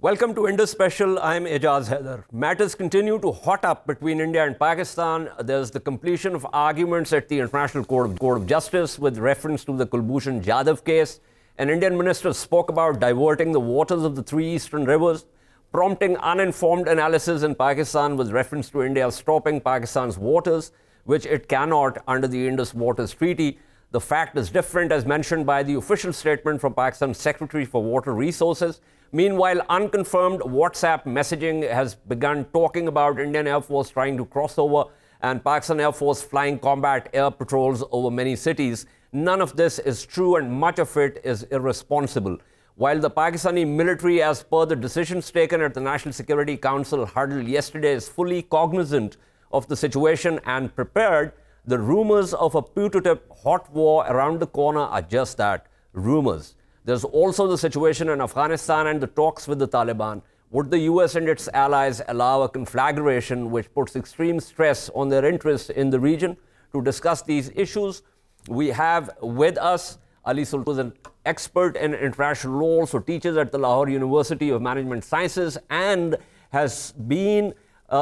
Welcome to Indus Special. I'm Ejaz Haider. Matters continue to hot up between India and Pakistan. There's the completion of arguments at the International Court of Justice with reference to the Kulbhushan Jadhav case. An Indian minister spoke about diverting the waters of the three eastern rivers, prompting uninformed analysis in Pakistan with reference to India stopping Pakistan's waters, which it cannot under the Indus Waters Treaty. The fact is different, as mentioned by the official statement from Pakistan's Secretary for Water Resources. Meanwhile, unconfirmed WhatsApp messaging has begun talking about Indian Air Force trying to cross over and Pakistan Air Force flying combat air patrols over many cities. None of this is true and much of it is irresponsible. While the Pakistani military, as per the decisions taken at the National Security Council huddle yesterday, is fully cognizant of the situation and prepared, the rumors of a putative hot war around the corner are just that, rumors. There's also the situation in Afghanistan and the talks with the Taliban. Would the US and its allies allow a conflagration which puts extreme stress on their interests in the region? To discuss these issues, we have with us Ali Sultan, who is an expert in international law, also teaches at the Lahore University of Management Sciences and has been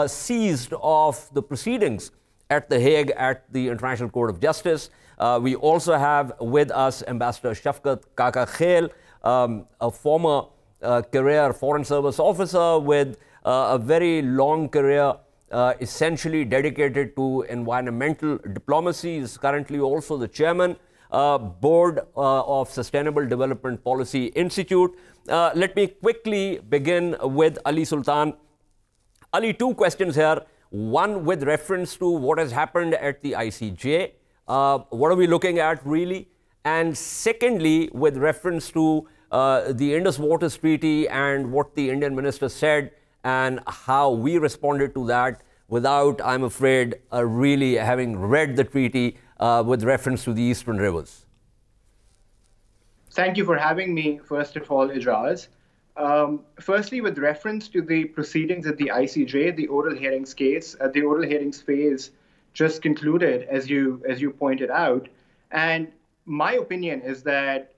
seized of the proceedings at The Hague at the International Court of Justice. We also have with us Ambassador Shafaqat kakakhel, a former career Foreign Service officer with a very long career essentially dedicated to environmental diplomacy. He is currently also the chairman board of Sustainable Development Policy Institute. Let me quickly begin with Ali Sultan. Ali, two questions here. One with reference to what has happened at the ICJ. What are we looking at really? And secondly, with reference to the Indus Waters Treaty and what the Indian minister said and how we responded to that without, I'm afraid, really having read the treaty with reference to the eastern rivers. Thank you for having me, first of all, Ejaz. Firstly, with reference to the proceedings at the ICJ, the oral hearings case, the oral hearings phase just concluded, as you pointed out. And my opinion is that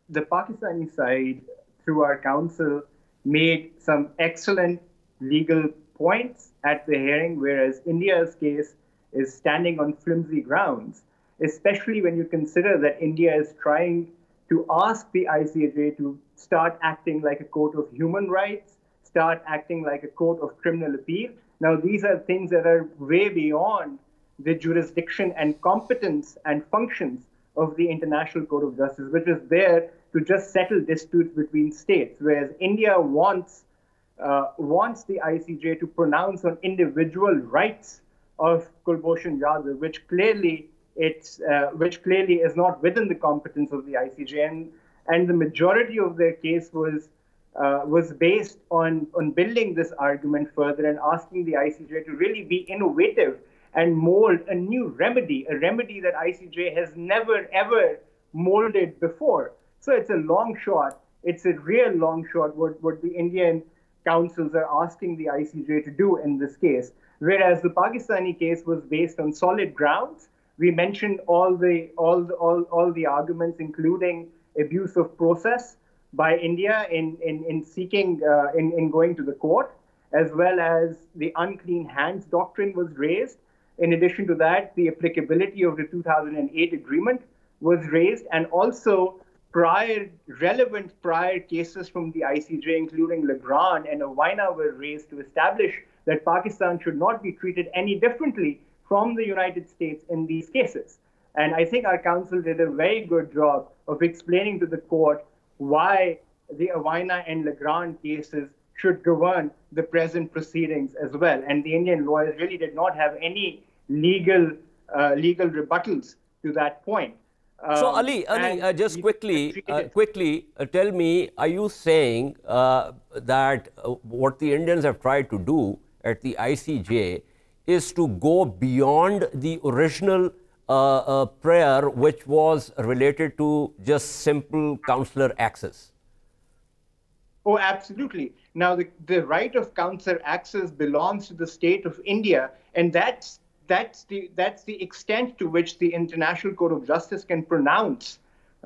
the Pakistani side, through our counsel, made some excellent legal points at the hearing, whereas India's case is standing on flimsy grounds, especially when you consider that India is trying to ask the ICJ to start acting like a court of human rights, start acting like a court of criminal appeal. Now, these are things that are way beyond the jurisdiction and competence and functions of the International Court of Justice, which is there to just settle disputes between states, whereas India wants the ICJ to pronounce on individual rights of Kulbhushan Jadhav, which clearly is not within the competence of the ICJ, and the majority of their case was based on building this argument further and asking the ICJ to really be innovative and mold a new remedy, a remedy that ICJ has never ever molded before. So it's a long shot. It's a real long shot what the Indian councils are asking the ICJ to do in this case. Whereas the Pakistani case was based on solid grounds. We mentioned all the arguments, including abuse of process by India in seeking in going to the court, as well as the unclean hands doctrine was raised. In addition to that, the applicability of the 2008 agreement was raised, and also relevant prior cases from the ICJ, including Legrand and Owaina, were raised to establish that Pakistan should not be treated any differently from the United States in these cases. And I think our counsel did a very good job of explaining to the court why the Owaina and Legrand cases should govern the present proceedings as well. And the Indian lawyers really did not have any legal rebuttals to that point. So Ali, just quickly, tell me, are you saying that what the Indians have tried to do at the ICJ is to go beyond the original prayer, which was related to just simple consular access? Oh, absolutely. Now, the right of consular access belongs to the state of India, and that's the extent to which the International Court of Justice can pronounce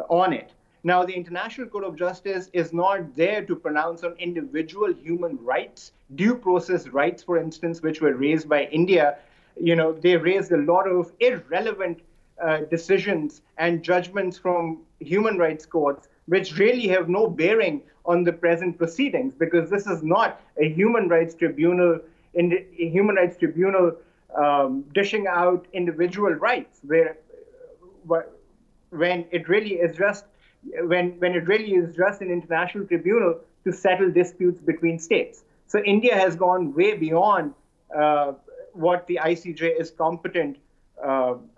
on it. Now, the International Court of Justice is not there to pronounce on individual human rights, due process rights, for instance, which were raised by India. They raised a lot of irrelevant decisions and judgments from human rights courts, which really have no bearing on the present proceedings, because this is not a human rights tribunal dishing out individual rights, when it really is just an international tribunal to settle disputes between states. So India has gone way beyond what the ICJ is competent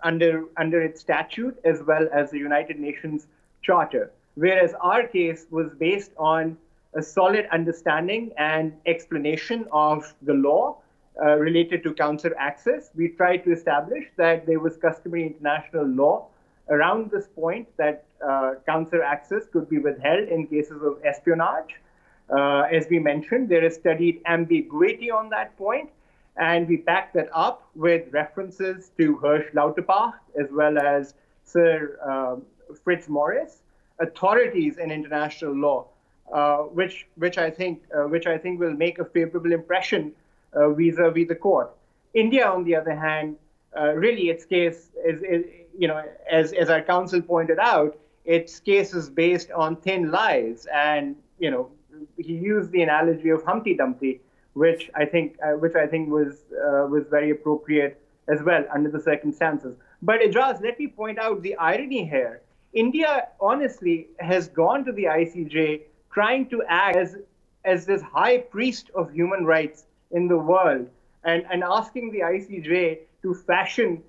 under its statute, as well as the United Nations Charter. Whereas our case was based on a solid understanding and explanation of the law related to consular access. We tried to establish that there was customary international law around this point, that consular access could be withheld in cases of espionage. As we mentioned, there is studied ambiguity on that point, and we backed that up with references to Hirsch Lauterbach as well as Sir Fritz Morris, authorities in international law, which I think will make a favorable impression vis-a-vis the court. India, on the other hand, really its case is as our counsel pointed out, its case is based on thin lies, and he used the analogy of Humpty Dumpty, which I think was very appropriate as well under the circumstances. But Ejaz, let me point out the irony here. India honestly has gone to the ICJ trying to act as this high priest of human rights in the world, and asking the ICJ to fashion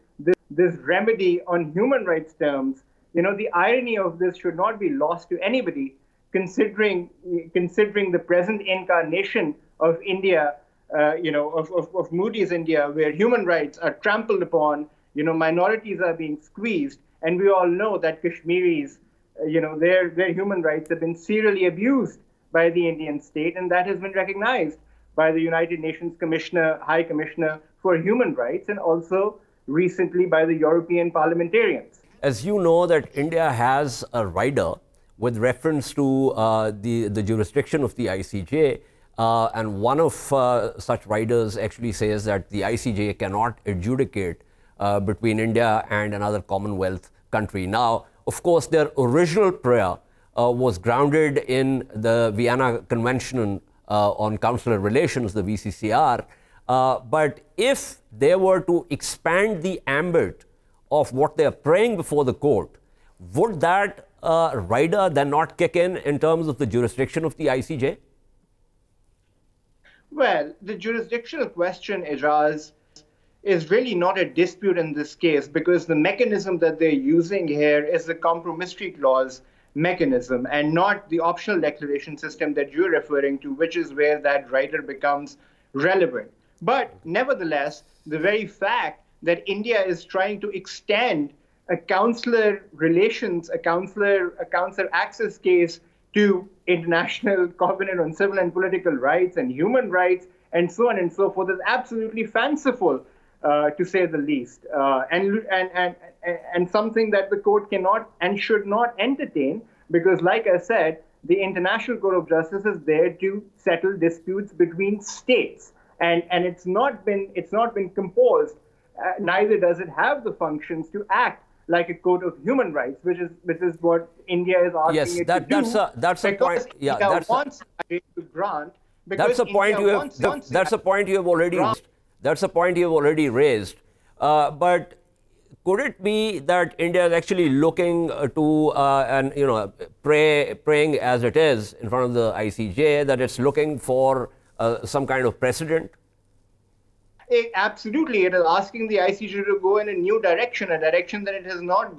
this remedy on human rights terms. The irony of this should not be lost to anybody, considering the present incarnation of India, of Moody's India, where human rights are trampled upon, minorities are being squeezed, and we all know that Kashmiris, their human rights have been serially abused by the Indian state, and that has been recognized by the United Nations High Commissioner for Human Rights, and also recently by the European parliamentarians. As you know, that India has a rider with reference to the jurisdiction of the ICJ, and one of such riders actually says that the ICJ cannot adjudicate between India and another Commonwealth country. Now, of course, their original prayer was grounded in the Vienna Convention on Consular Relations, the VCCR. But if they were to expand the ambit of what they are praying before the court, would that rider then not kick in terms of the jurisdiction of the ICJ? Well, the jurisdictional question, Ejaz, is really not a dispute in this case, because the mechanism that they're using here is the compromissory clause mechanism, and not the optional declaration system that you're referring to, which is where that rider becomes relevant. But nevertheless, the very fact that India is trying to extend a consular relations, a consular access case to International Covenant on Civil and Political Rights and Human Rights, and so on and so forth, is absolutely fanciful, to say the least, and something that the court cannot and should not entertain, because, like I said, the International Court of Justice is there to settle disputes between states, and it's not been composed. Neither does it have the functions to act like a court of human rights, which is what India is asking it to do. That's a point. Yeah, that's a point you have. That's a point you have already raised. That's a point you have already raised. But could it be that India is actually looking to and praying as it is in front of the ICJ, that it's looking for some kind of precedent? Absolutely, it is asking the ICJ to go in a new direction, a direction that it has not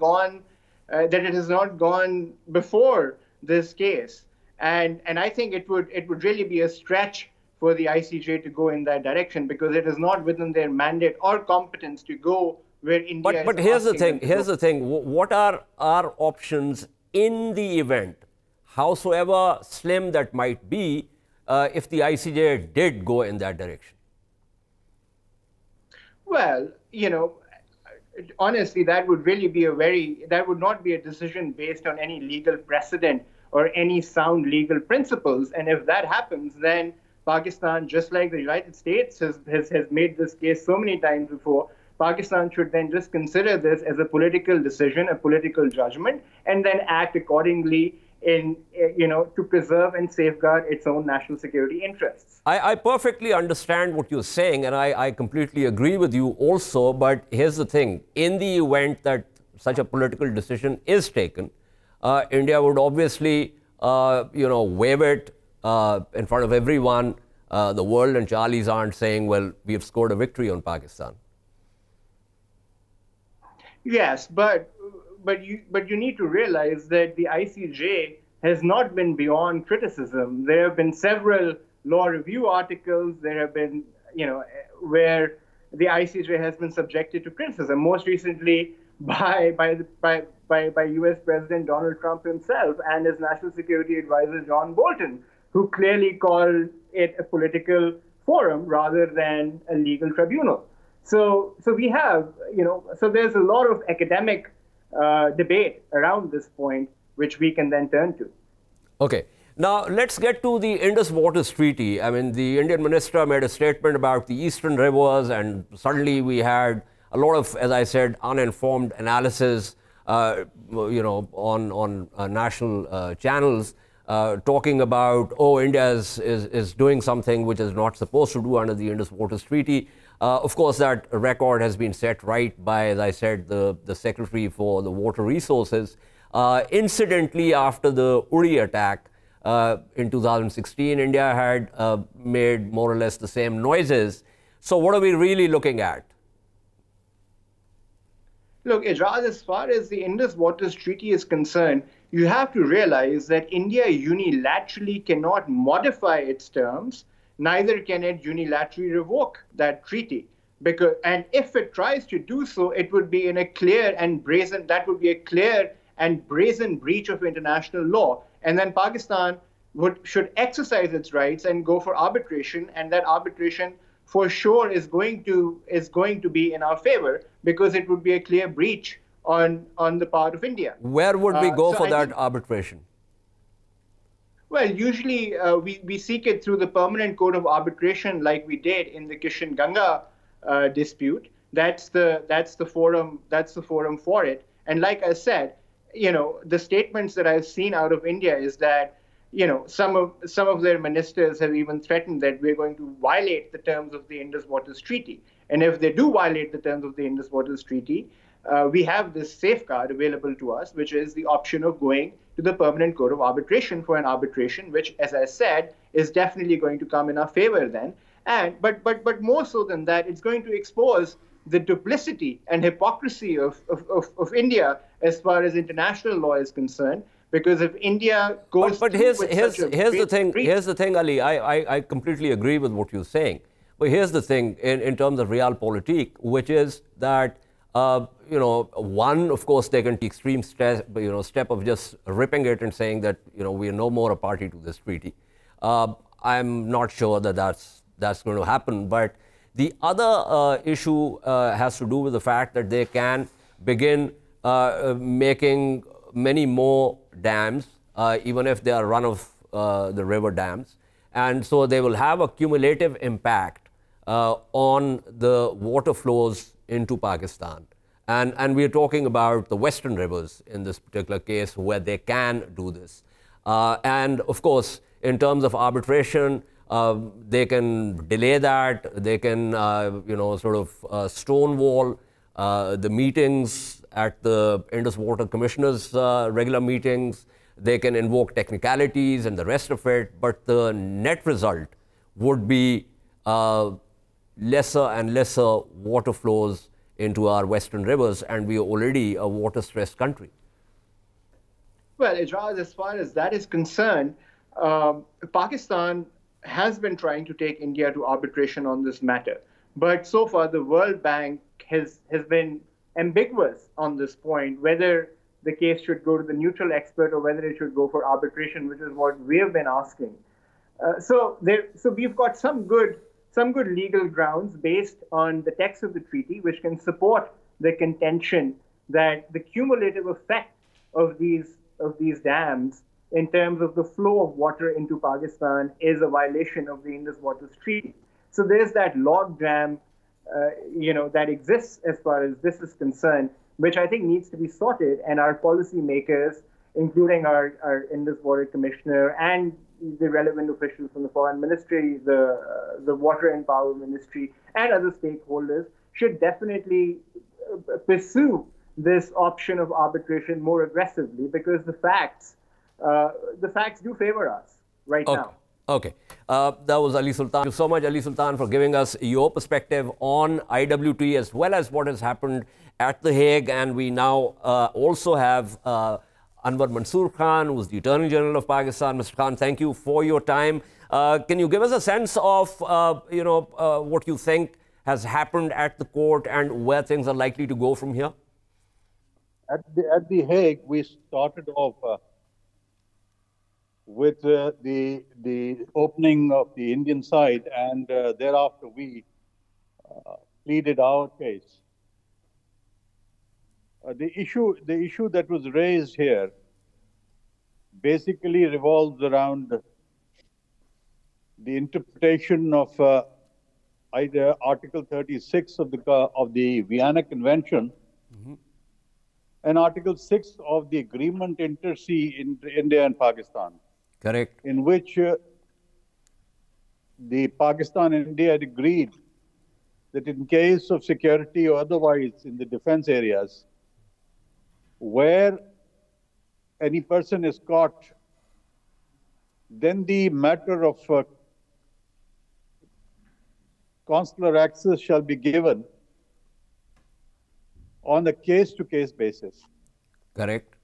gone before this case, and I think it would really be a stretch for the ICJ to go in that direction, because it is not within their mandate or competence to go where India. But here's the thing. Here's the thing. What are our options in the event, howsoever slim that might be, if the ICJ did go in that direction? Well, honestly, that would really be that would not be a decision based on any legal precedent or any sound legal principles. And if that happens, then Pakistan, just like the United States has made this case so many times before, Pakistan should then just consider this as a political decision, a political judgment, and then act accordingly to preserve and safeguard its own national security interests. I perfectly understand what you're saying, and I completely agree with you also. But here's the thing: in the event that such a political decision is taken, India would obviously, wave it in front of everyone. The world and Charlies aren't saying, "Well, we have scored a victory on Pakistan." Yes, but you need to realize that the ICJ has not been beyond criticism. There have been several law review articles. There have been, where the ICJ has been subjected to criticism. Most recently by U.S. President Donald Trump himself and his national security advisor John Bolton, who clearly called it a political forum rather than a legal tribunal. So we have, so there's a lot of academic debate around this point, which we can then turn to. Okay. Now, let's get to the Indus Waters Treaty. I mean, the Indian minister made a statement about the eastern rivers, and suddenly we had a lot of, as I said, uninformed analysis, on national channels talking about, oh, India is doing something which is not supposed to do under the Indus Waters Treaty. Of course, that record has been set right by, as I said, the Secretary for the Water Resources. Incidentally, after the Uri attack in 2016, India had made more or less the same noises. So what are we really looking at? Look, Ejaz, as far as the Indus Waters Treaty is concerned, you have to realize that India unilaterally cannot modify its terms, neither can it unilaterally revoke that treaty. And if it tries to do so, it would be in a clear and brazen, breach of international law. And then Pakistan should exercise its rights and go for arbitration, and that arbitration for sure is going to be in our favor, because it would be a clear breach on the part of India. Where would we go for that arbitration? Well, usually we seek it through the Permanent Court of Arbitration, like we did in the Kishan Ganga dispute. That's the forum for it. And like I said, the statements that I've seen out of India is that, some of their ministers have even threatened that we're going to violate the terms of the Indus Waters Treaty. And if they do violate the terms of the Indus Waters Treaty, we have this safeguard available to us, which is the option of going to the Permanent Court of Arbitration for an arbitration, which, as I said, is definitely going to come in our favor then. But more so than that, it's going to expose the duplicity and hypocrisy of India as far as international law is concerned. Because if India goes, but here's the thing, Ali. I completely agree with what you're saying. But here's the thing in terms of realpolitik, which is that one, of course, they can take extreme step of just ripping it and saying that we are no more a party to this treaty. I'm not sure that that's going to happen. But the other issue has to do with the fact that they can begin making many more dams, even if they are run of the river dams. And so they will have a cumulative impact on the water flows into Pakistan. And we're talking about the western rivers in this particular case, where they can do this. And of course, in terms of arbitration, they can delay that. They can, stonewall the meetings at the Indus Water Commissioner's regular meetings. They can invoke technicalities and the rest of it, but the net result would be lesser and lesser water flows into our western rivers, and we are already a water-stressed country. Well, Ejaz, as far as that is concerned, Pakistan has been trying to take India to arbitration on this matter. But so far, the World Bank has been ambiguous on this point, whether the case should go to the neutral expert or whether it should go for arbitration, which is what we have been asking. So we've got some good legal grounds based on the text of the treaty, which can support the contention that the cumulative effect of these dams in terms of the flow of water into Pakistan is a violation of the Indus Waters Treaty. So there's that log jam, that exists as far as this is concerned, which I think needs to be sorted, and our policymakers, including our Indus Water Commissioner and the relevant officials from the Foreign Ministry, the Water and Power Ministry, and other stakeholders, should definitely pursue this option of arbitration more aggressively, because the facts do favor us right now. Okay. That was Ali Sultan. Thank you so much, Ali Sultan, for giving us your perspective on IWT as well as what has happened at The Hague. And we now also have Anwar Mansoor Khan, who is the Attorney General of Pakistan. Mr. Khan, thank you for your time. Can you give us a sense of, what you think has happened at the court and where things are likely to go from here? At the Hague, we started off with the opening of the Indian side, and thereafter we pleaded our case. The issue that was raised here basically revolves around the interpretation of either Article 36 of the Vienna Convention, and Article 6 of the agreement inter-sea in India and Pakistan. Correct. In which the Pakistan and India had agreed that in case of security or otherwise in the defense areas, where any person is caught, then the matter of consular access shall be given on a case-to-case basis. Correct.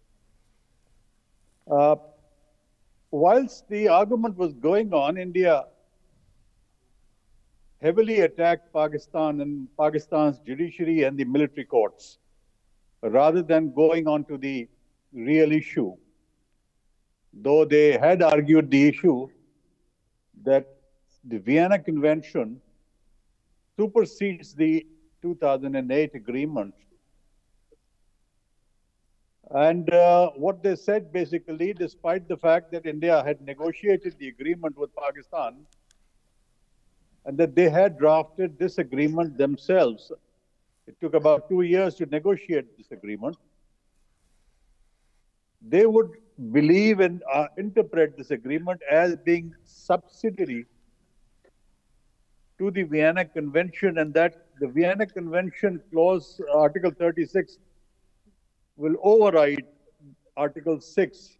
Whilst the argument was going on, India heavily attacked Pakistan and Pakistan's judiciary and the military courts, rather than going on to the real issue. Though they had argued the issue that the Vienna Convention supersedes the 2008 agreement. And what they said basically, despite the fact that India had negotiated the agreement with Pakistan and that they had drafted this agreement themselves, it took about 2 years to negotiate this agreement, they would believe and interpret this agreement as being subsidiary to the Vienna Convention, and that the Vienna Convention clause, Article 36, will override Article 6.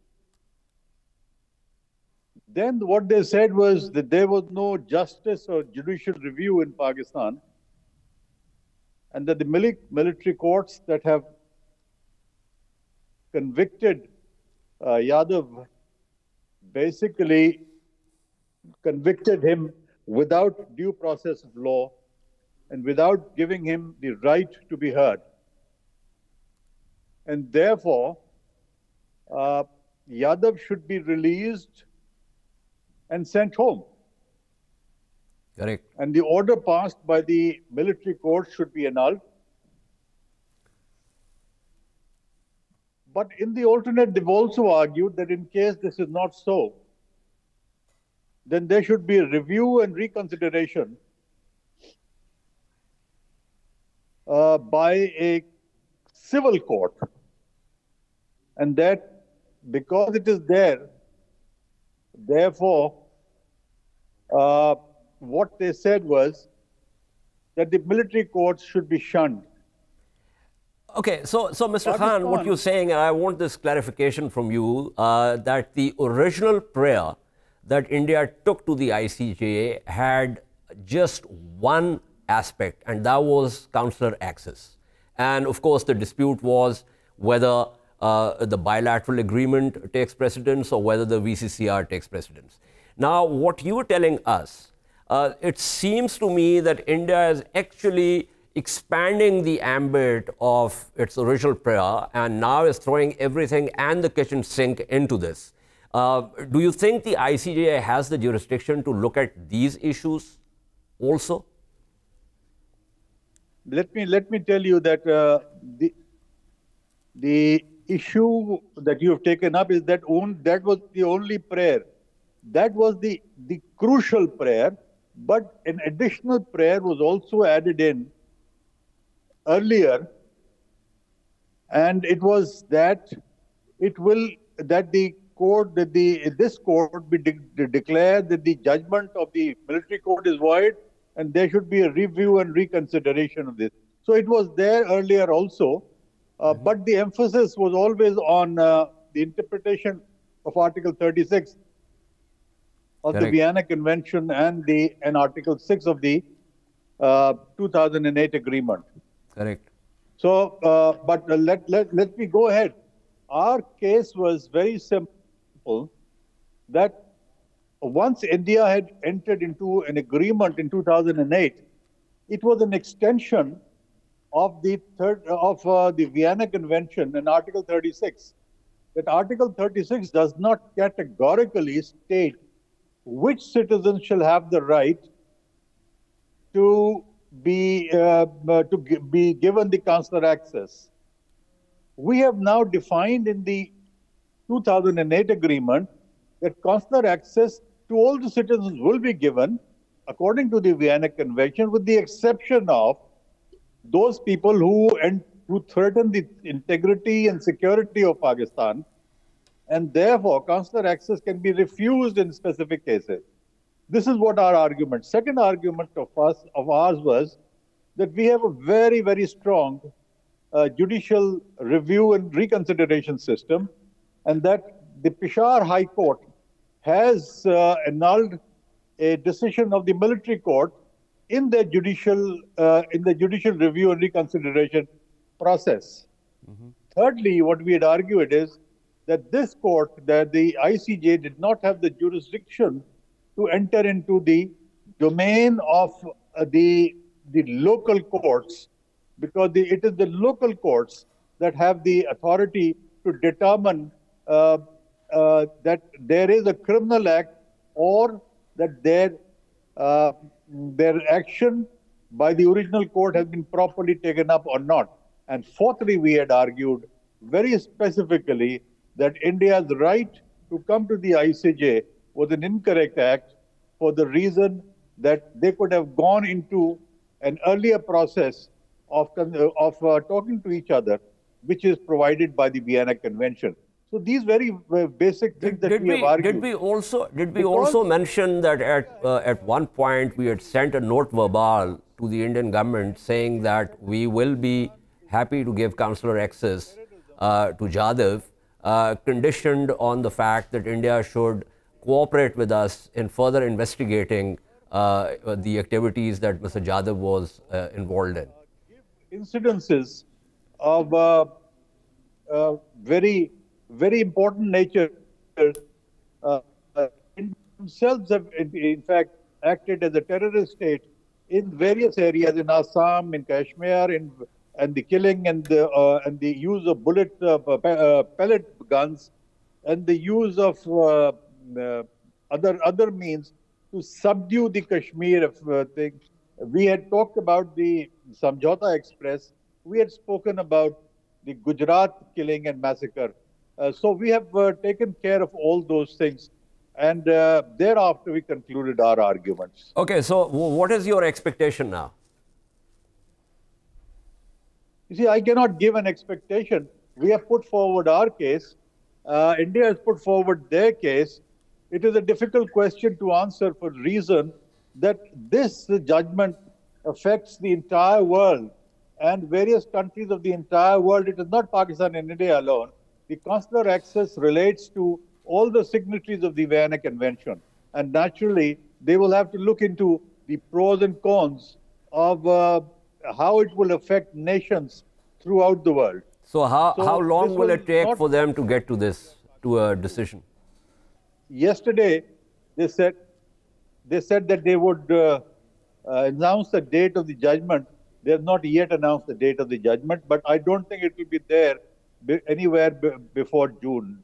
Then what they said was that there was no justice or judicial review in Pakistan, and that the military courts that have convicted Yadav basically convicted him without due process of law and without giving him the right to be heard. And therefore, Yadav should be released and sent home. Correct. And the order passed by the military court should be annulled. But in the alternate, they've also argued that in case this is not so, then there should be a review and reconsideration by a civil court. And that because it is there, therefore, what they said was that the military courts should be shunned. Okay, so Mr. Khan, what you're saying, and I want this clarification from you, that the original prayer that India took to the ICJ had just one aspect, and that was consular access. And of course, the dispute was whether the bilateral agreement takes precedence or whether the VCCR takes precedence. Now, what you were telling us, it seems to me that India is actually expanding the ambit of its original prayer and now is throwing everything and the kitchen sink into this. Do you think the ICJ has the jurisdiction to look at these issues also? let me tell you that the issue that you have taken up is that that was the only prayer. That was the crucial prayer, but an additional prayer was also added in earlier, and it was that this court be declared that the judgment of the military court is void, and there should be a review and reconsideration of this. So it was there earlier also, but the emphasis was always on the interpretation of Article 36 of the Vienna Convention and Article 6 of the 2008 agreement. Correct. So, but let me go ahead. Our case was very simple, that once India had entered into an agreement in 2008, it was an extension of the Vienna Convention and Article 36. That Article 36 does not categorically state which citizens shall have the right to be given the consular access. We have now defined in the 2008 agreement that consular access to all the citizens will be given according to the Vienna Convention, with the exception of those people who threaten the integrity and security of Pakistan, and therefore consular access can be refused in specific cases. This is what our argument. Second argument of ours was that we have a very, very strong judicial review and reconsideration system, and that the Peshawar High Court has annulled a decision of the military court in the judicial review and reconsideration process. Thirdly, what we had argued is that this court, that the ICJ, did not have the jurisdiction to enter into the domain of the local courts, because it is the local courts that have the authority to determine that there is a criminal act, or that their action by the original court has been properly taken up or not. And fourthly, we had argued very specifically that India's right to come to the ICJ was an incorrect act, for the reason that they could have gone into an earlier process of talking to each other, which is provided by the Vienna Convention. So these very basic things that we have argued. Did we also mention that at one point we had sent a note verbal to the Indian government saying that we will be happy to give consular access to Jadhav, conditioned on the fact that India should cooperate with us in further investigating the activities that Mr. Jadhav was involved in? Incidences of very, very important nature themselves have, in fact, acted as a terrorist state in various areas, in Assam, in Kashmir, and the killing and the use of pellet guns, and the use of other means to subdue the Kashmir thing. We had talked about the Samjhauta Express. We had spoken about the Gujarat killing and massacre. So we have taken care of all those things. And thereafter, we concluded our arguments. Okay, so what is your expectation now? You see, I cannot give an expectation. We have put forward our case. India has put forward their case. It is a difficult question to answer for the reason that this judgment affects the entire world and various countries of the entire world. It is not Pakistan and India alone. The consular access relates to all the signatories of the Vienna Convention. And naturally, they will have to look into the pros and cons of how it will affect nations throughout the world. So how long will it take for them to get to a decision? Yesterday, they said that they would announce the date of the judgment. They have not yet announced the date of the judgment, but I don't think it will be there anywhere before June.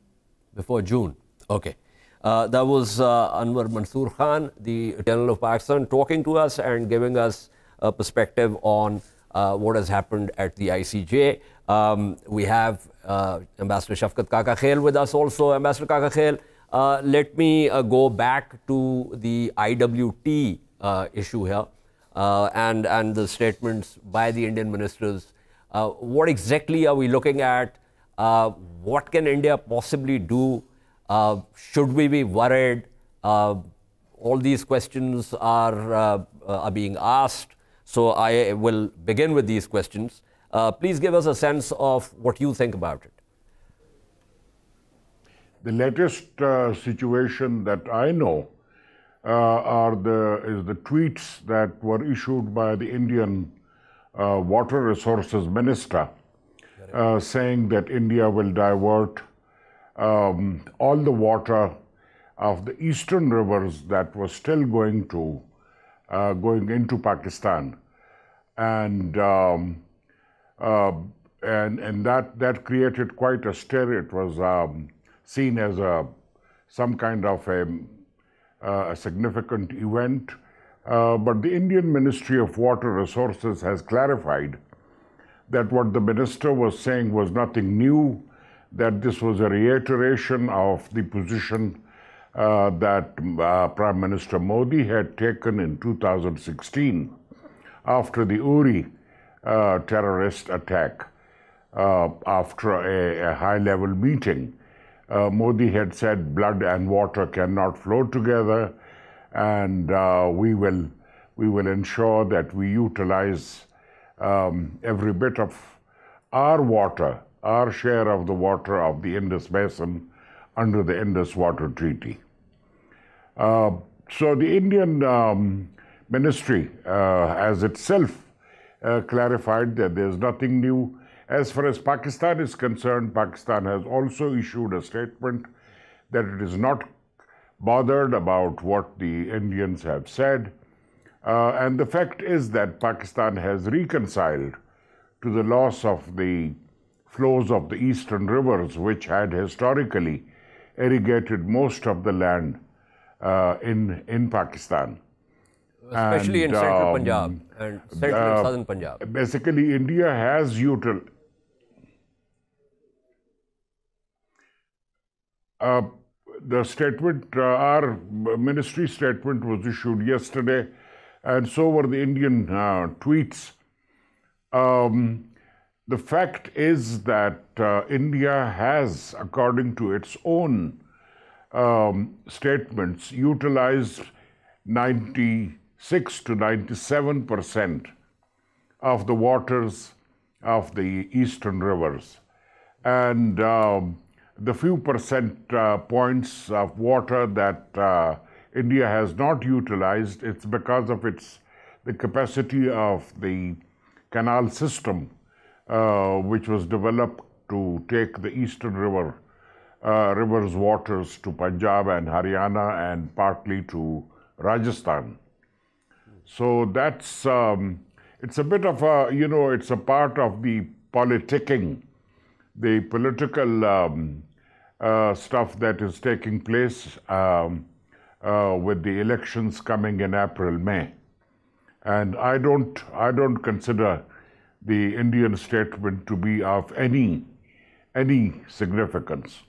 Before June, okay. That was Anwar Mansoor Khan, the General of Pakistan, talking to us and giving us a perspective on what has happened at the ICJ. We have Ambassador Shafaqat Kakakhel with us also. Ambassador Kakakhel, let me go back to the IWT issue here and the statements by the Indian ministers. What exactly are we looking at? What can India possibly do? Should we be worried? All these questions are being asked. So I will begin with these questions. Please give us a sense of what you think about it. The latest situation that I know is the tweets that were issued by the Indian Water Resources Minister saying that India will divert all the water of the eastern rivers that was still going into Pakistan, and that created quite a stir. It was seen as some kind of a significant event, but the Indian Ministry of Water Resources has clarified that what the minister was saying was nothing new, that this was a reiteration of the position that Prime Minister Modi had taken in 2016 after the Uri terrorist attack. After a high-level meeting, Modi had said blood and water cannot flow together, and we will ensure that we utilize every bit of our water, our share of the water of the Indus Basin under the Indus Water Treaty. So the Indian ministry has itself clarified that there's nothing new. As far as Pakistan is concerned, Pakistan has also issued a statement that it is not bothered about what the Indians have said. And the fact is that Pakistan has reconciled to the loss of the flows of the eastern rivers, which had historically irrigated most of the land in Pakistan. Especially in central Punjab and central and southern Punjab. Basically, India has utilized. The statement, our ministry statement was issued yesterday, and so were the Indian tweets. The fact is that India has, according to its own statements, utilized 96 to 97% of the waters of the eastern rivers. And the few percent points of water that India has not utilized, it's because of the capacity of the canal system, which was developed to take the eastern river's waters to Punjab and Haryana and partly to Rajasthan. So that's, it's a bit of a, it's a part of the politicking, the political stuff that is taking place with the elections coming in April, May. And I don't consider the Indian statement to be of any significance.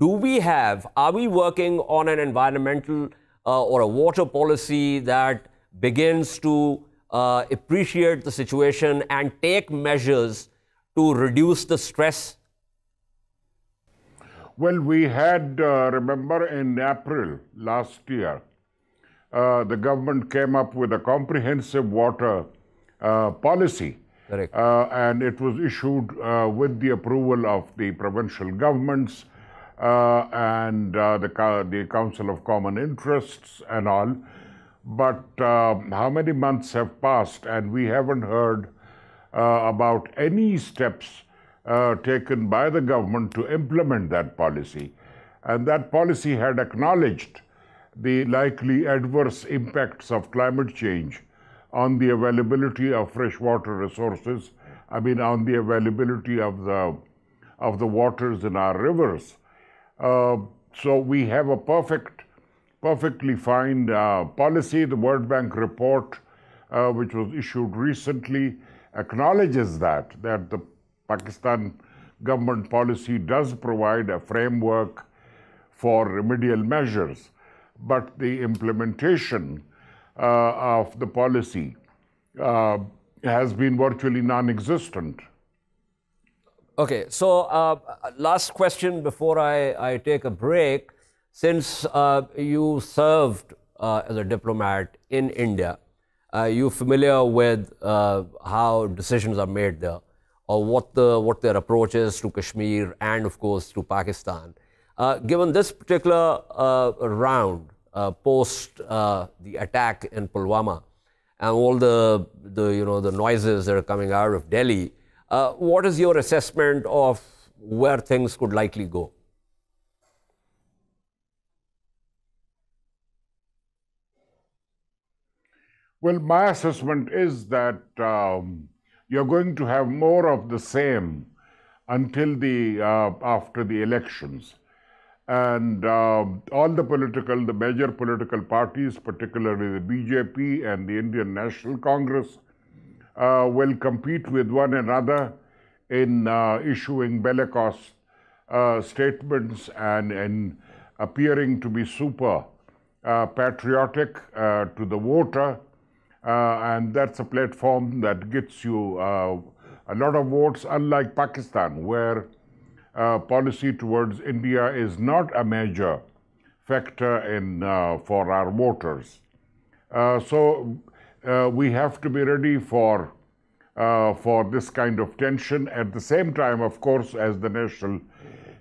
Are we working on an environmental or a water policy that begins to appreciate the situation and take measures to reduce the stress? Well, we had, remember, in April last year, the government came up with a comprehensive water policy. Correct. And it was issued with the approval of the provincial governments and the Council of Common Interests and all. But how many months have passed and we haven't heard about any steps taken by the government to implement that policy. And that policy had acknowledged the likely adverse impacts of climate change on the availability of freshwater resources, on the availability of the waters in our rivers. So we have a perfectly fine policy. The World Bank report, which was issued recently, acknowledges that the Pakistan government policy does provide a framework for remedial measures, but the implementation of the policy has been virtually non-existent. Okay, so last question before I take a break. Since you served as a diplomat in India, you're familiar with how decisions are made there, or what their approach is to Kashmir and, of course, to Pakistan. Given this particular round post the attack in Pulwama and all the noises that are coming out of Delhi, what is your assessment of where things could likely go? Well, my assessment is that you're going to have more of the same until after the elections. And all the major political parties, particularly the BJP and the Indian National Congress, will compete with one another in issuing bellicose statements and in appearing to be super patriotic to the voter. And that's a platform that gets you a lot of votes, unlike Pakistan, where policy towards India is not a major factor for our voters. So we have to be ready for this kind of tension. At the same time, of course, as the National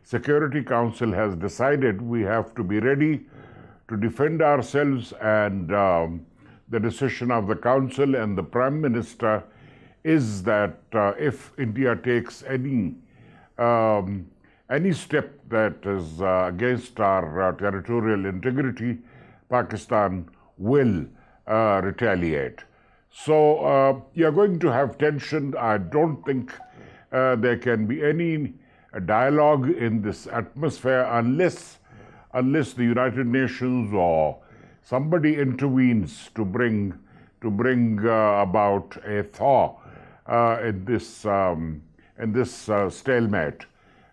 Security Council has decided, we have to be ready to defend ourselves, and the decision of the Council and the Prime Minister is that if India takes any step that is against our territorial integrity, Pakistan will retaliate. So you're going to have tension. I don't think there can be any dialogue in this atmosphere unless the United Nations or somebody intervenes to bring about a thaw in this stalemate.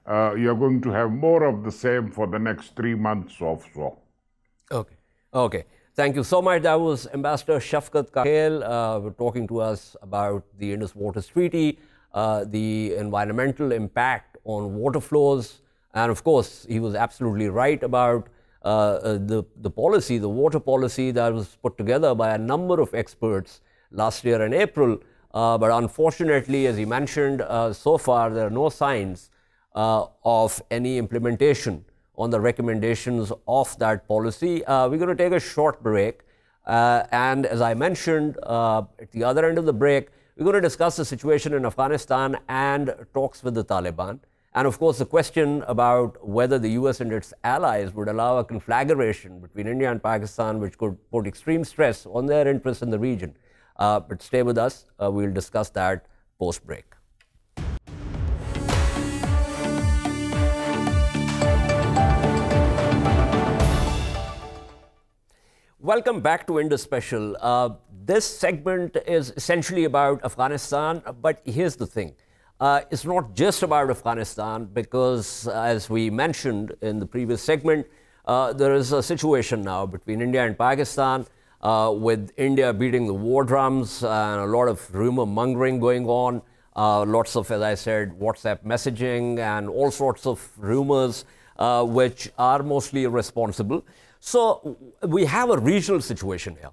You're going to have more of the same for the next 3 months or so. Okay. Thank you so much. That was Ambassador Shafaqat talking to us about the Indus Waters Treaty, the environmental impact on water flows, and of course, he was absolutely right about the policy, the water policy that was put together by a number of experts last year in April. But unfortunately, as he mentioned, so far there are no signs of any implementation on the recommendations of that policy. We're going to take a short break. And as I mentioned, at the other end of the break, we're going to discuss the situation in Afghanistan and talks with the Taliban. And of course, the question about whether the US and its allies would allow a conflagration between India and Pakistan, which could put extreme stress on their interests in the region. But stay with us. We'll discuss that post-break. Welcome back to Indus Special. This segment is essentially about Afghanistan, but here's the thing. It's not just about Afghanistan because, as we mentioned in the previous segment, there is a situation now between India and Pakistan with India beating the war drums and a lot of rumor mongering going on, lots of, as I said, WhatsApp messaging and all sorts of rumors which are mostly irresponsible. So we have a regional situation here.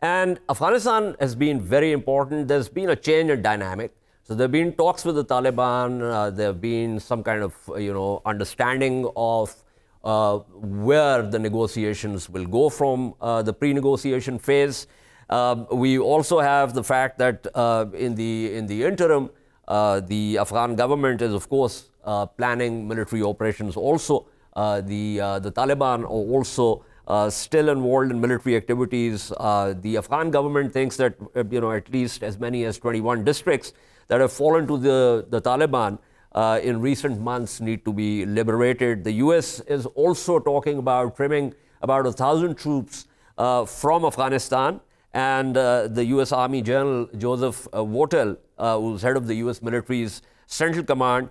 And Afghanistan has been very important. There's been a change in dynamic. So there have been talks with the Taliban. There have been some kind of, understanding of where the negotiations will go from the pre-negotiation phase. We also have the fact that in the interim, the Afghan government is, of course, planning military operations also. The Taliban are also still involved in military activities. The Afghan government thinks that, at least as many as 21 districts that have fallen to the Taliban in recent months need to be liberated. The US is also talking about trimming about 1,000 troops from Afghanistan and the U.S. Army General Joseph Votel, who's head of the U.S. military's Central Command,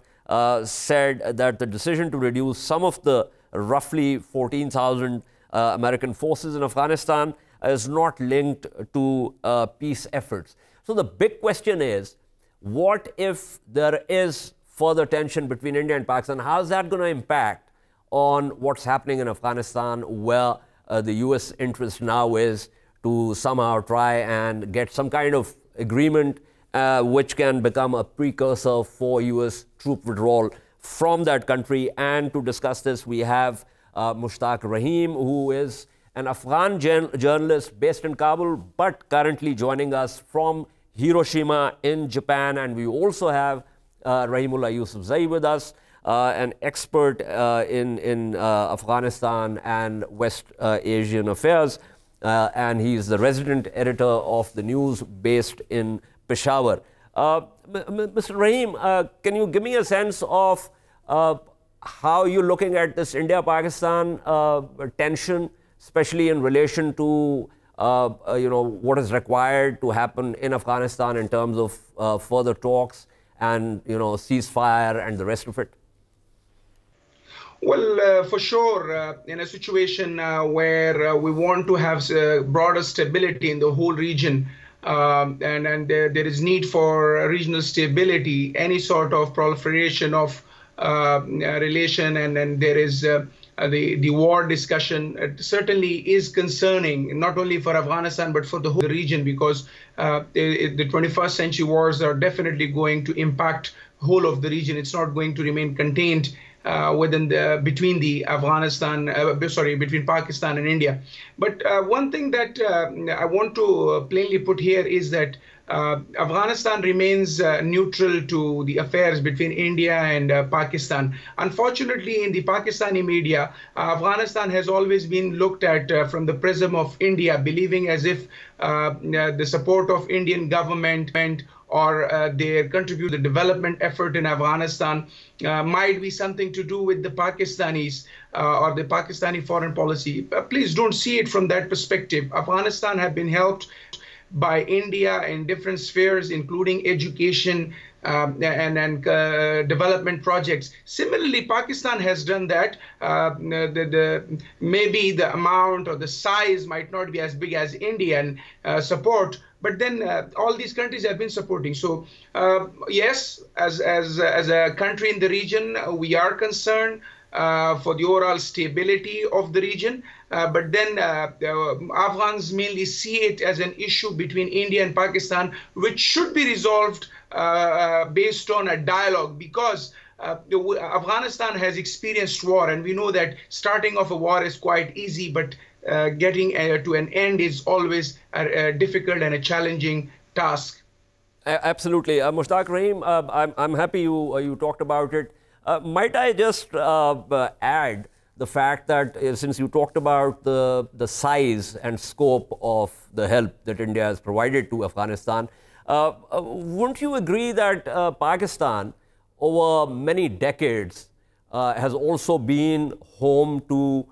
said that the decision to reduce some of the roughly 14,000 American forces in Afghanistan is not linked to peace efforts. So the big question is, what if there is further tension between India and Pakistan? How is that going to impact on what's happening in Afghanistan, where the U.S. interest now is to somehow try and get some kind of agreement which can become a precursor for U.S. troop withdrawal from that country? And to discuss this, we have Mushtaq Raheem, who is an Afghan journalist based in Kabul, but currently joining us from Hiroshima in Japan. And we also have Rahimullah Yousafzai with us, an expert in Afghanistan and West Asian affairs. And he's the resident editor of the news based in Peshawar. Mr. Rahim, can you give me a sense of how you're looking at this India-Pakistan tension, especially in relation to what is required to happen in Afghanistan in terms of further talks and ceasefire and the rest of it? Well, for sure, in a situation where we want to have broader stability in the whole region, and there is need for regional stability, any sort of proliferation of relation, and there is the war discussion certainly is concerning, not only for Afghanistan, but for the whole region, because the 21st century wars are definitely going to impact whole of the region. It's not going to remain contained between Pakistan and India. But one thing that I want to plainly put here is that Afghanistan remains neutral to the affairs between India and Pakistan. Unfortunately, in the Pakistani media, Afghanistan has always been looked at from the prism of India, believing as if the support of Indian government or their contribute to the development effort in Afghanistan might be something to do with the Pakistanis or the Pakistani foreign policy. Please don't see it from that perspective. Afghanistan have been helped by India in different spheres, including education and development projects. Similarly, Pakistan has done that. Maybe the amount or the size might not be as big as Indian support, but then all these countries have been supporting. So yes, as a country in the region, we are concerned for the overall stability of the region. But then Afghans mainly see it as an issue between India and Pakistan, which should be resolved based on a dialogue, because Afghanistan has experienced war, and we know that starting off a war is quite easy, but getting to an end is always a difficult and a challenging task. Absolutely. Mushtaq Raheem, I'm happy you talked about it. Might I just add the fact that since you talked about the size and scope of the help that India has provided to Afghanistan, wouldn't you agree that Pakistan over many decades has also been home to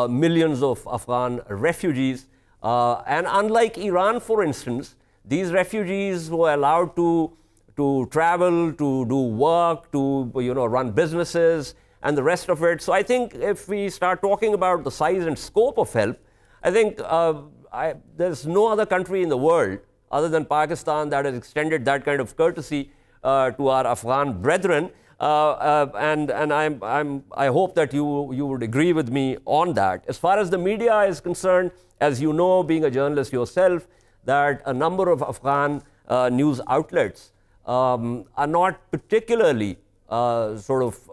millions of Afghan refugees? And unlike Iran, for instance, these refugees were allowed to travel, to do work, to run businesses and the rest of it. So I think if we start talking about the size and scope of help, I think there's no other country in the world other than Pakistan that has extended that kind of courtesy to our Afghan brethren. And I hope that you would agree with me on that. As far as the media is concerned, as you know, being a journalist yourself, that a number of Afghan news outlets are not particularly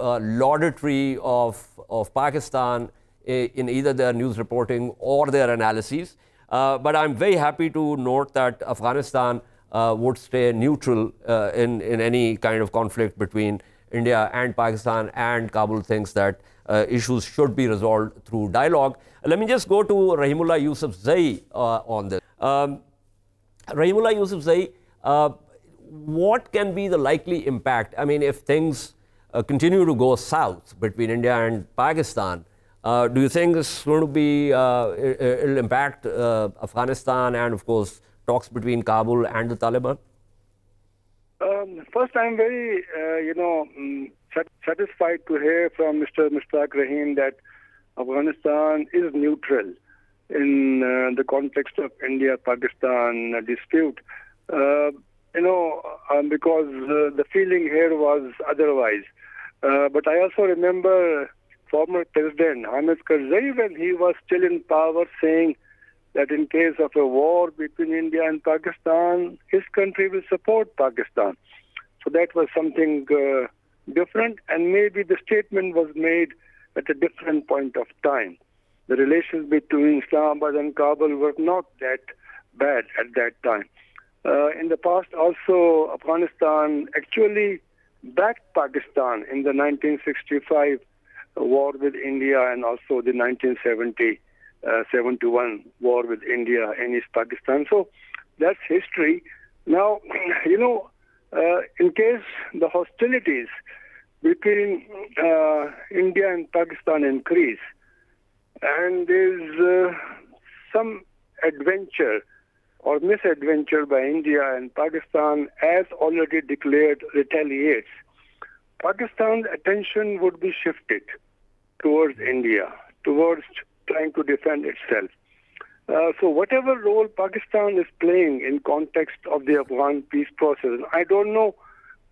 laudatory of Pakistan in either their news reporting or their analyses. But I'm very happy to note that Afghanistan would stay neutral in any kind of conflict between India and Pakistan, and Kabul thinks that issues should be resolved through dialogue. Let me just go to Rahimullah Yousafzai on this. Rahimullah Yousafzai, what can be the likely impact? I mean, if things continue to go south between India and Pakistan, do you think this is going to be, it'll impact Afghanistan and, of course, talks between Kabul and the Taliban? First, I'm very, satisfied to hear from Mr. Mushtaq Raheem that Afghanistan is neutral in the context of India-Pakistan dispute. Because the feeling here was otherwise. But I also remember former President Hamid Karzai, when he was still in power, saying that in case of a war between India and Pakistan, his country will support Pakistan. So that was something different, and maybe the statement was made at a different point of time. The relations between Islamabad and Kabul were not that bad at that time. In the past also, Afghanistan actually backed Pakistan in the 1965 war with India and also the 1971 war with India in East Pakistan. So that's history. Now, in case the hostilities between India and Pakistan increase, and there's some adventure or misadventure by India and Pakistan, as already declared, retaliates, Pakistan's attention would be shifted towards India, towards trying to defend itself. So whatever role Pakistan is playing in context of the Afghan peace process, I don't know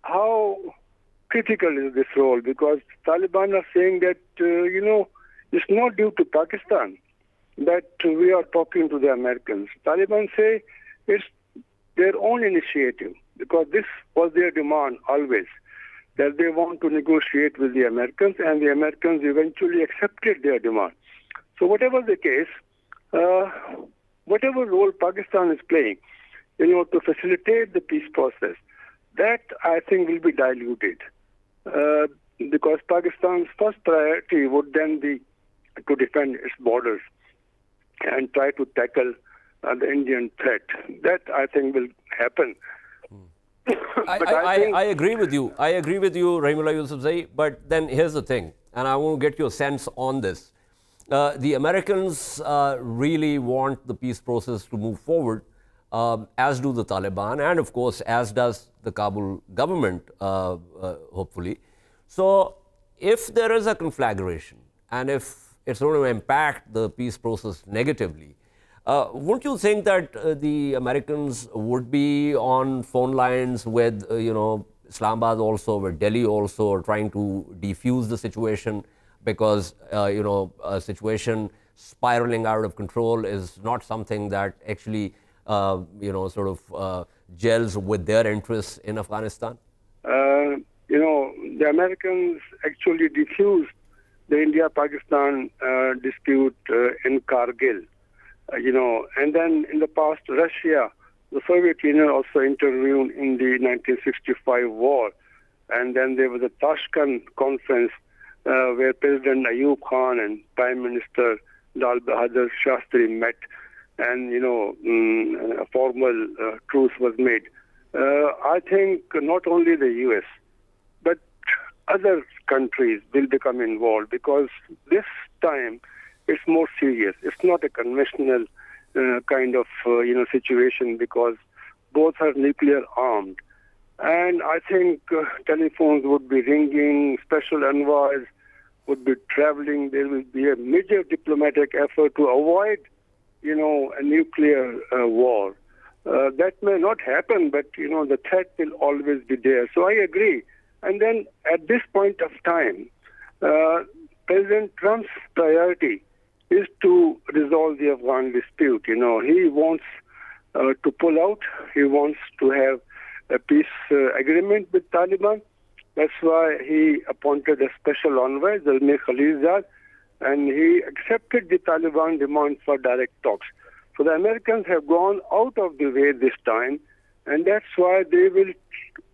how critical is this role, because Taliban are saying that, it's not due to Pakistan that we are talking to the Americans. Taliban say it's their own initiative, because this was their demand always, that they want to negotiate with the Americans, and the Americans eventually accepted their demand. So whatever the case, whatever role Pakistan is playing, to facilitate the peace process, that I think will be diluted, because Pakistan's first priority would then be to defend its borders and try to tackle the Indian threat. That, I think, will happen. I agree with you. I agree with you, Rahimullah Yousafzai. But then here's the thing, and I want to get your sense on this. The Americans really want the peace process to move forward, as do the Taliban, and of course, as does the Kabul government, hopefully. So if there is a conflagration, and if it's going to impact the peace process negatively, wouldn't you think that the Americans would be on phone lines with, Islamabad also, with Delhi also, trying to defuse the situation? Because, a situation spiraling out of control is not something that actually, gels with their interests in Afghanistan? The Americans actually diffused the India-Pakistan dispute in Kargil, and then in the past, Russia, the Soviet Union also intervened in the 1965 war, and then there was a Tashkent conference where President Ayub Khan and Prime Minister Lal Bahadur Shastri met, and a formal truce was made. I think not only the U.S., but other countries will become involved, because this time it's more serious. It's not a conventional kind of situation, because both are nuclear armed. And I think telephones would be ringing, special envoys would be traveling. There will be a major diplomatic effort to avoid, a nuclear war. That may not happen, but, the threat will always be there. So I agree. And then at this point of time, President Trump's priority is to resolve the Afghan dispute. He wants to pull out. He wants to have a peace agreement with Taliban. That's why he appointed a special envoy, Zalmay Khalilzad, and he accepted the Taliban demand for direct talks. So the Americans have gone out of the way this time, and that's why they will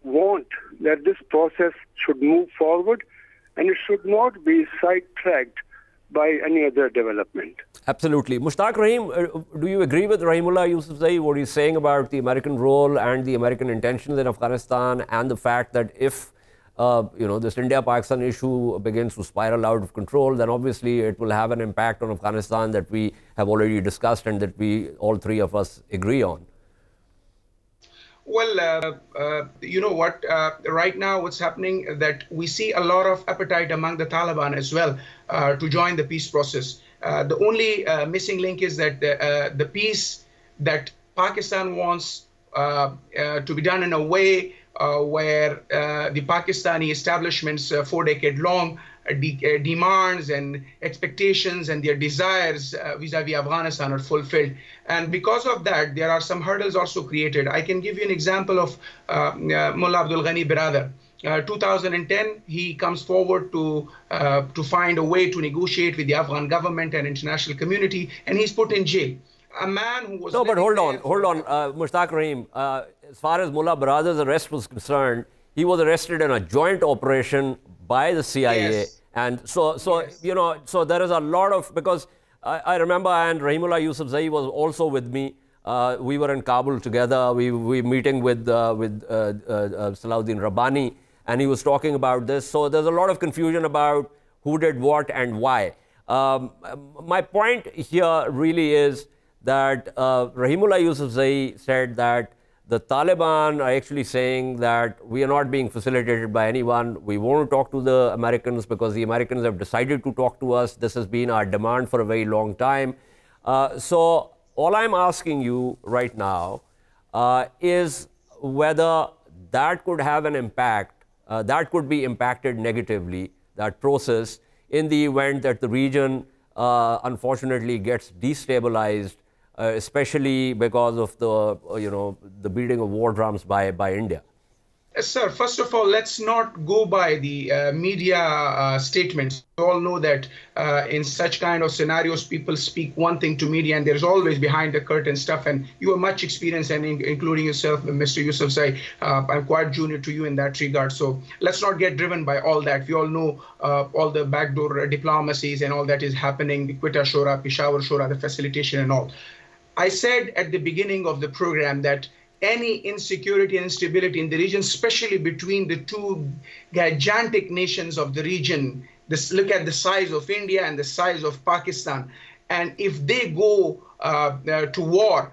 want that this process should move forward, and it should not be sidetracked by any other development. Absolutely. Mushtaq Raheem, do you agree with Rahimullah Yousafzai, what he's saying about the American role and the American intentions in Afghanistan, and the fact that if this India-Pakistan issue begins to spiral out of control, then obviously it will have an impact on Afghanistan that we have already discussed and that we, all three of us, agree on? Well, you know what? Right now, what's happening that we see a lot of appetite among the Taliban as well to join the peace process. The only missing link is that the peace that Pakistan wants to be done in a way where the Pakistani establishment's 4-decade-long demands and expectations and their desires vis-a-vis Afghanistan are fulfilled. And because of that, there are some hurdles also created. I can give you an example of Mullah Abdul Ghani Biradar. 2010, he comes forward to find a way to negotiate with the Afghan government and international community, and he's put in jail. A man who was... No, but hold on, Mushtaq Raheem. As far as Mullah Biradar's arrest was concerned, he was arrested in a joint operation by the CIA. Yes. And so yes. You know, so there is a lot of, because I remember, and Rahimullah Yousafzai was also with me. We were in Kabul together. We were meeting with Salahuddin Rabbani, and he was talking about this. So there's a lot of confusion about who did what and why. My point here really is that Rahimullah Yousafzai said that the Taliban are actually saying that we are not being facilitated by anyone. We won't talk to the Americans because the Americans have decided to talk to us. This has been our demand for a very long time. So all I'm asking you right now is whether that could have an impact, that could be impacted negatively, that process, in the event that the region unfortunately gets destabilized, especially because of the, the beating of war drums by India. Sir, first of all, let's not go by the media statements. We all know that in such kind of scenarios, people speak one thing to media, and there's always behind the curtain stuff. And you are much experienced, and including yourself, Mr. Yousafzai. I'm quite junior to you in that regard. So let's not get driven by all that. We all know all the backdoor diplomacies and all that is happening, the Quetta Shura, Peshawar Shura, the facilitation and all. I said at the beginning of the program that any insecurity and instability in the region, especially between the two gigantic nations of the region, look at the size of India and the size of Pakistan, and if they go to war,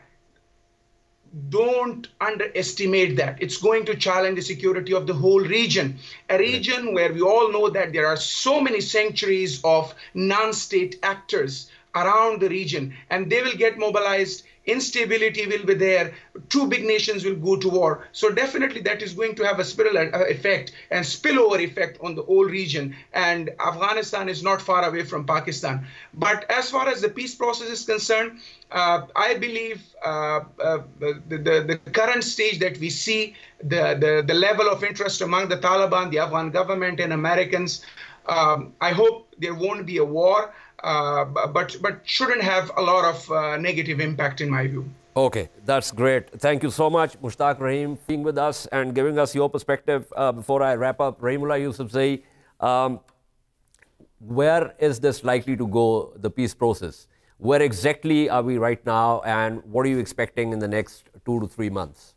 don't underestimate that. It's going to challenge the security of the whole region, a region where we all know that there are so many centuries of non-state actors around the region, and they will get mobilized. Instability will be there. Two big nations will go to war. So definitely that is going to have a spiral effect and spillover effect on the whole region. And Afghanistan is not far away from Pakistan. But as far as the peace process is concerned, I believe the current stage that we see, the level of interest among the Taliban, the Afghan government and Americans, I hope there won't be a war. But shouldn't have a lot of negative impact in my view. Okay, that's great. Thank you so much, Mushtaq Raheem, being with us and giving us your perspective. Before I wrap up, Rahimullah Yousafzai, where is this likely to go, the peace process? Where exactly are we right now, and what are you expecting in the next 2 to 3 months?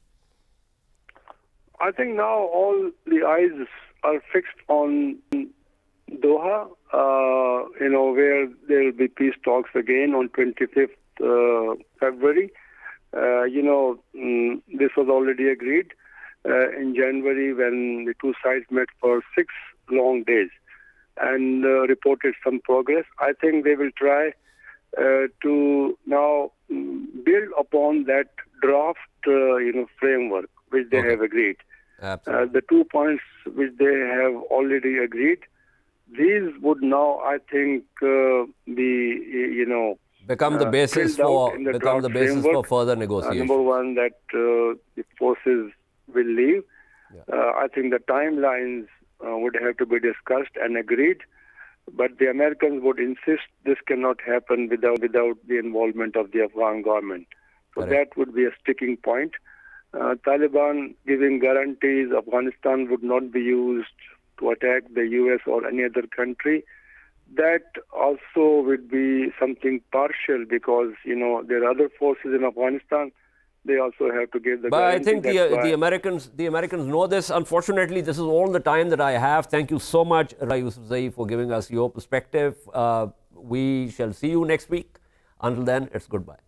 I think now all the eyes are fixed on Doha, where there will be peace talks again on 25th February. This was already agreed in January when the two sides met for 6 long days and reported some progress. I think they will try to now build upon that draft, framework which they have agreed. The 2 points which they have already agreed, these would now, I think, become the basis for further negotiations. Number one, that the forces will leave. Yeah. I think the timelines would have to be discussed and agreed, but the Americans would insist this cannot happen without the involvement of the Afghan government. So Correct. That would be a sticking point. Taliban giving guarantees Afghanistan would not be used to attack the US or any other country. That also would be something partial because, there are other forces in Afghanistan. They also have to give the guarantee. But I think the Americans know this. Unfortunately, this is all the time that I have. Thank you so much, Yousafzai, for giving us your perspective. We shall see you next week. Until then, it's goodbye.